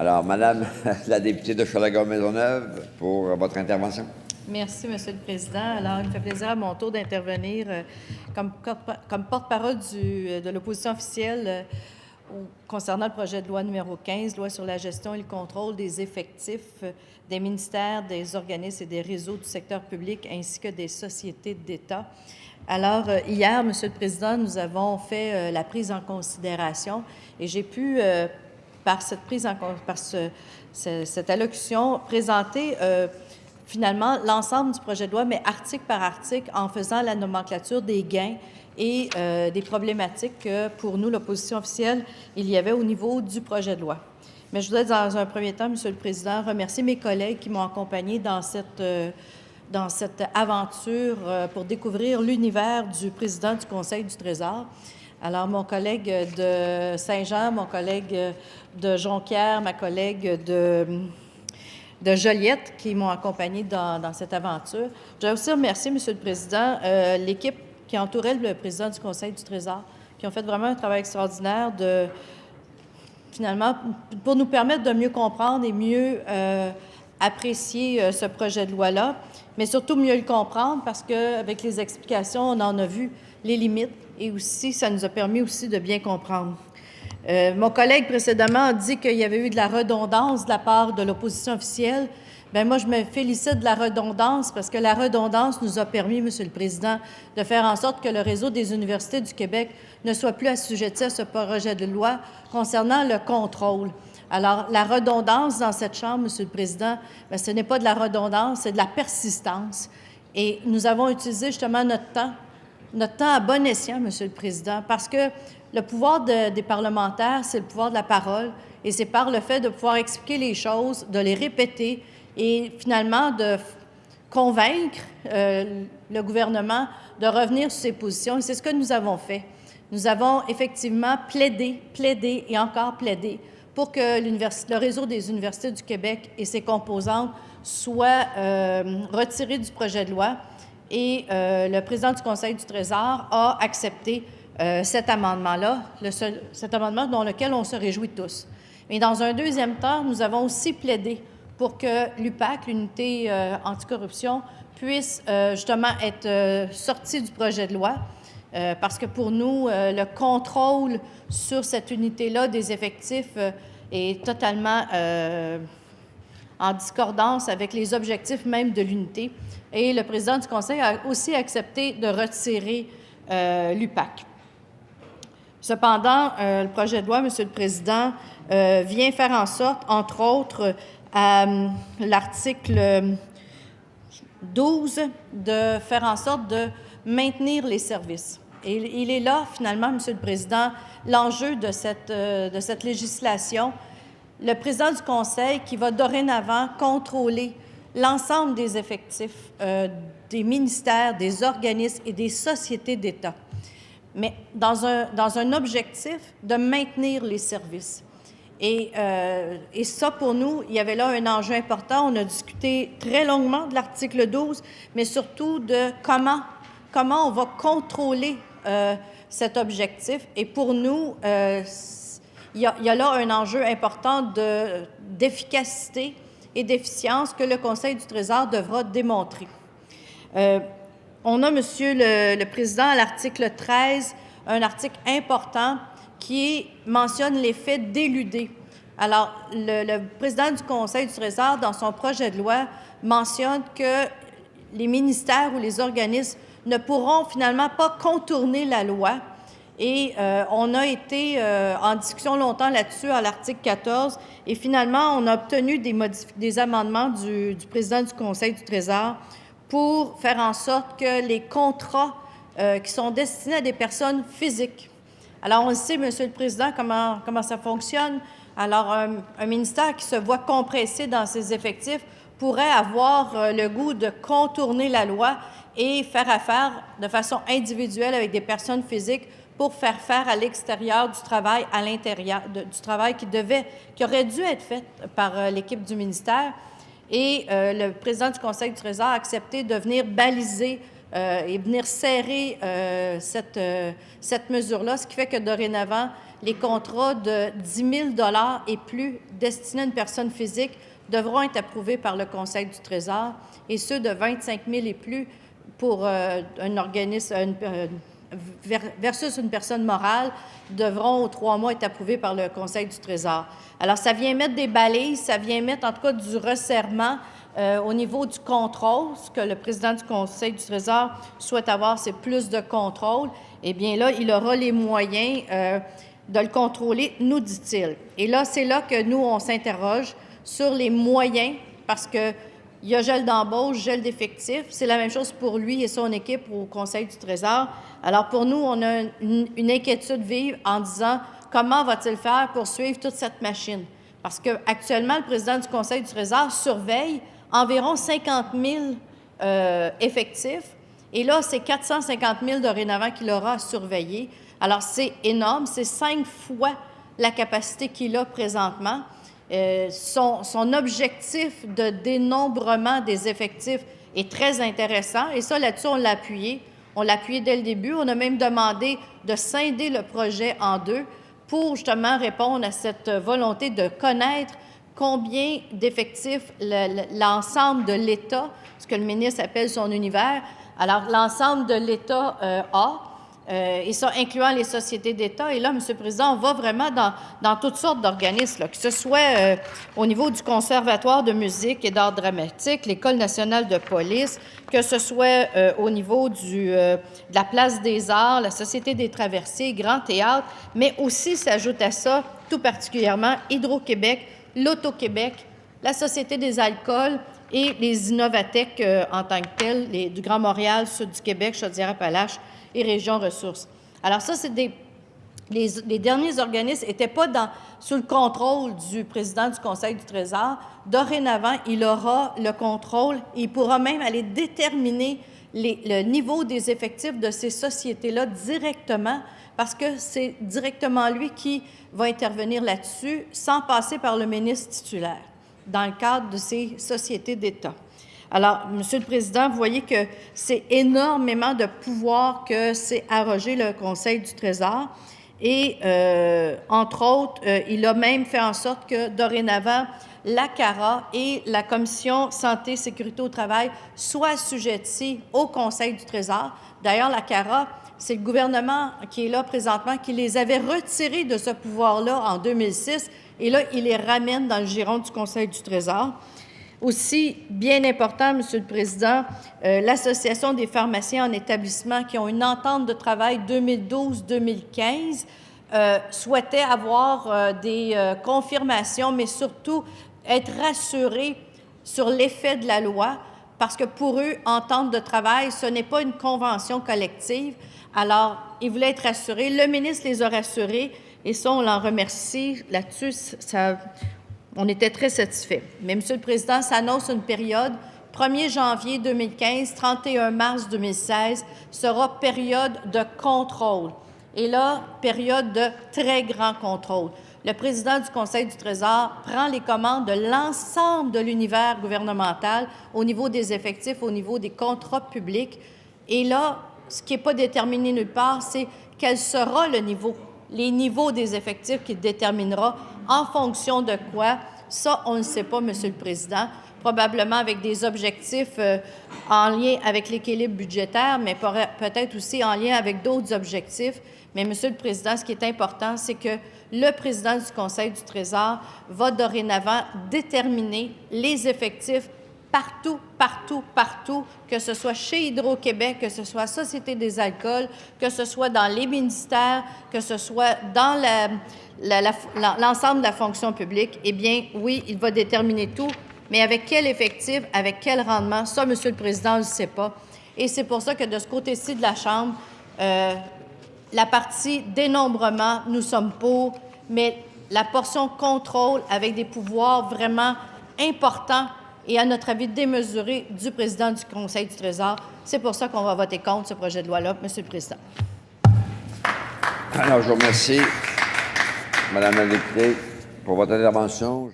Alors, Madame la députée de Chalaga-Maisonneuve, pour votre intervention. Merci, Monsieur le Président. Alors, il me fait plaisir à mon tour d'intervenir comme porte-parole de l'opposition officielle concernant le projet de loi numéro 15, loi sur la gestion et le contrôle des effectifs des ministères, des organismes et des réseaux du secteur public ainsi que des sociétés d'État. Alors, hier, Monsieur le Président, nous avons fait la prise en considération et j'ai pu, par cette allocution, présenter finalement l'ensemble du projet de loi, mais article par article, en faisant la nomenclature des gains et des problématiques que, pour nous, l'opposition officielle, il y avait au niveau du projet de loi. Mais je voudrais, dans un premier temps, Monsieur le Président, remercier mes collègues qui m'ont accompagné dans cette aventure pour découvrir l'univers du président du Conseil du Trésor. Alors, mon collègue de Saint-Jean, mon collègue de Jonquière, ma collègue de Joliette qui m'ont accompagné dans cette aventure. Je voudrais aussi remercier, Monsieur le Président, l'équipe qui entourait le président du Conseil du Trésor, qui ont fait vraiment un travail extraordinaire finalement, pour nous permettre de mieux comprendre et mieux apprécier ce projet de loi-là, mais surtout mieux le comprendre parce qu'avec les explications, on en a vu les limites et aussi, ça nous a permis aussi de bien comprendre. Mon collègue précédemment a dit qu'il y avait eu de la redondance de la part de l'opposition officielle. Bien, moi, je me félicite de la redondance parce que la redondance nous a permis, Monsieur le Président, de faire en sorte que le réseau des universités du Québec ne soit plus assujetti à ce projet de loi concernant le contrôle. Alors, la redondance dans cette Chambre, Monsieur le Président, bien, ce n'est pas de la redondance, c'est de la persistance. Et nous avons utilisé justement notre temps à bon escient, Monsieur le Président, parce que le pouvoir des parlementaires, c'est le pouvoir de la parole et c'est par le fait de pouvoir expliquer les choses, de les répéter et finalement de convaincre le gouvernement de revenir sur ses positions. Et c'est ce que nous avons fait. Nous avons effectivement plaidé et encore plaidé pour que le réseau des universités du Québec et ses composantes soient retirés du projet de loi. Et le président du Conseil du Trésor a accepté cet amendement-là, cet amendement dont lequel on se réjouit tous. Mais dans un deuxième temps, nous avons aussi plaidé pour que l'UPAC, l'unité anticorruption, puisse justement être sortie du projet de loi, parce que pour nous, le contrôle sur cette unité-là des effectifs est totalement en discordance avec les objectifs même de l'unité. Et le président du Conseil a aussi accepté de retirer l'UPAC. Cependant, le projet de loi, Monsieur le Président, vient faire en sorte, entre autres, à l'article 12, de faire en sorte de maintenir les services. Et il est là, finalement, Monsieur le Président, l'enjeu de cette législation. Le président du Conseil qui va dorénavant contrôler l'ensemble des effectifs des ministères, des organismes et des sociétés d'État, mais dans un objectif de maintenir les services. Et ça, pour nous, il y avait là un enjeu important. On a discuté très longuement de l'article 12, mais surtout de comment on va contrôler cet objectif. Et pour nous, il y a là un enjeu important d'efficacité et d'efficience que le Conseil du Trésor devra démontrer. On a, Monsieur le Président, à l'article 13, un article important qui mentionne l'effet d'éludé. Alors, le président du Conseil du Trésor, dans son projet de loi, mentionne que les ministères ou les organismes ne pourront finalement pas contourner la loi. Et on a été en discussion longtemps là-dessus à l'article 14 et finalement, on a obtenu des amendements du président du Conseil du Trésor pour faire en sorte que les contrats qui sont destinés à des personnes physiques. Alors, on sait, Monsieur le Président, comment ça fonctionne. Alors, un ministère qui se voit compressé dans ses effectifs pourrait avoir le goût de contourner la loi et faire affaire de façon individuelle avec des personnes physiques pour faire faire à l'extérieur du travail, à l'intérieur du travail qui aurait dû être fait par l'équipe du ministère. Et le président du Conseil du Trésor a accepté de venir baliser et venir serrer cette mesure-là, ce qui fait que dorénavant, les contrats de 10 000 $ et plus destinés à une personne physique devront être approuvés par le Conseil du Trésor et ceux de 25 000 et plus pour un organisme versus une personne morale devront aux 3 mois être approuvés par le Conseil du Trésor. Alors, ça vient mettre des balises, ça vient mettre en tout cas du resserrement au niveau du contrôle. Ce que le président du Conseil du Trésor souhaite avoir, c'est plus de contrôle. Eh bien là, il aura les moyens de le contrôler, nous dit-il. Et là, c'est là que nous, on s'interroge sur les moyens, parce que il y a gel d'embauche, gel d'effectifs. C'est la même chose pour lui et son équipe au Conseil du Trésor. Alors, pour nous, on a une inquiétude vive en disant comment va-t-il faire pour suivre toute cette machine? Parce qu'actuellement, le président du Conseil du Trésor surveille environ 50 000 effectifs. Et là, c'est 450 000 dorénavant qu'il aura à surveiller. Alors, c'est énorme. C'est 5 fois la capacité qu'il a présentement. Son objectif de dénombrement des effectifs est très intéressant et ça, là-dessus, on l'a appuyé. On l'a appuyé dès le début. On a même demandé de scinder le projet en 2 pour justement répondre à cette volonté de connaître combien d'effectifs l'ensemble de l'État, ce que le ministre appelle son univers, alors l'ensemble de l'État a. Et ça, incluant les sociétés d'État. Et là, M. le Président, on va vraiment dans toutes sortes d'organismes, que ce soit au niveau du Conservatoire de musique et d'art dramatique, l'École nationale de police, que ce soit au niveau de la Place des Arts, la Société des Traversiers, Grand Théâtre, mais aussi s'ajoute à ça, tout particulièrement, Hydro-Québec, l'Auto-Québec, la Société des alcools et les Innovatech en tant que tels, du Grand Montréal, Sud du Québec, Chaudière-Appalaches, et Régions ressources. Alors ça, c'est les derniers organismes n'étaient pas sous le contrôle du président du Conseil du Trésor. Dorénavant, il aura le contrôle et il pourra même aller déterminer le niveau des effectifs de ces sociétés-là directement parce que c'est directement lui qui va intervenir là-dessus sans passer par le ministre titulaire dans le cadre de ces sociétés d'État. Alors, Monsieur le Président, vous voyez que c'est énormément de pouvoir que s'est arrogé le Conseil du Trésor. Et, entre autres, il a même fait en sorte que, dorénavant, la CARA et la Commission Santé et Sécurité au travail soient assujetties au Conseil du Trésor. D'ailleurs, la CARA, c'est le gouvernement qui est là présentement qui les avait retirés de ce pouvoir-là en 2006. Et là, il les ramène dans le giron du Conseil du Trésor. Aussi, bien important, Monsieur le Président, l'Association des pharmaciens en établissement qui ont une entente de travail 2012-2015 souhaitait avoir des confirmations, mais surtout être rassurés sur l'effet de la loi, parce que pour eux, entente de travail, ce n'est pas une convention collective. Alors, ils voulaient être rassurés. Le ministre les a rassurés, et ça, on l'en remercie. Là-dessus, on était très satisfaits. Mais, Monsieur le Président, ça annonce une période, 1er janvier 2015, 31 mars 2016, sera période de contrôle. Et là, période de très grand contrôle. Le président du Conseil du Trésor prend les commandes de l'ensemble de l'univers gouvernemental au niveau des effectifs, au niveau des contrats publics. Et là, ce qui n'est pas déterminé nulle part, c'est quel sera le niveau, les niveaux des effectifs qu'il déterminera en fonction de quoi? Ça, on ne sait pas, Monsieur le Président. Probablement avec des objectifs en lien avec l'équilibre budgétaire, mais peut-être aussi en lien avec d'autres objectifs. Mais, Monsieur le Président, ce qui est important, c'est que le président du Conseil du Trésor va dorénavant déterminer les effectifs partout, partout, partout, que ce soit chez Hydro-Québec, que ce soit Société des alcools, que ce soit dans les ministères, que ce soit dans l'ensemble de la fonction publique. Eh bien, oui, il va déterminer tout, mais avec quel effectif, avec quel rendement, ça, Monsieur le Président, on ne le sait pas. Et c'est pour ça que de ce côté-ci de la Chambre, la partie dénombrement, nous sommes pour, mais la portion contrôle avec des pouvoirs vraiment importants et, à notre avis, démesurés du président du Conseil du Trésor, c'est pour ça qu'on va voter contre ce projet de loi-là, Monsieur le Président. Alors, je vous remercie, Madame la députée, pour votre intervention.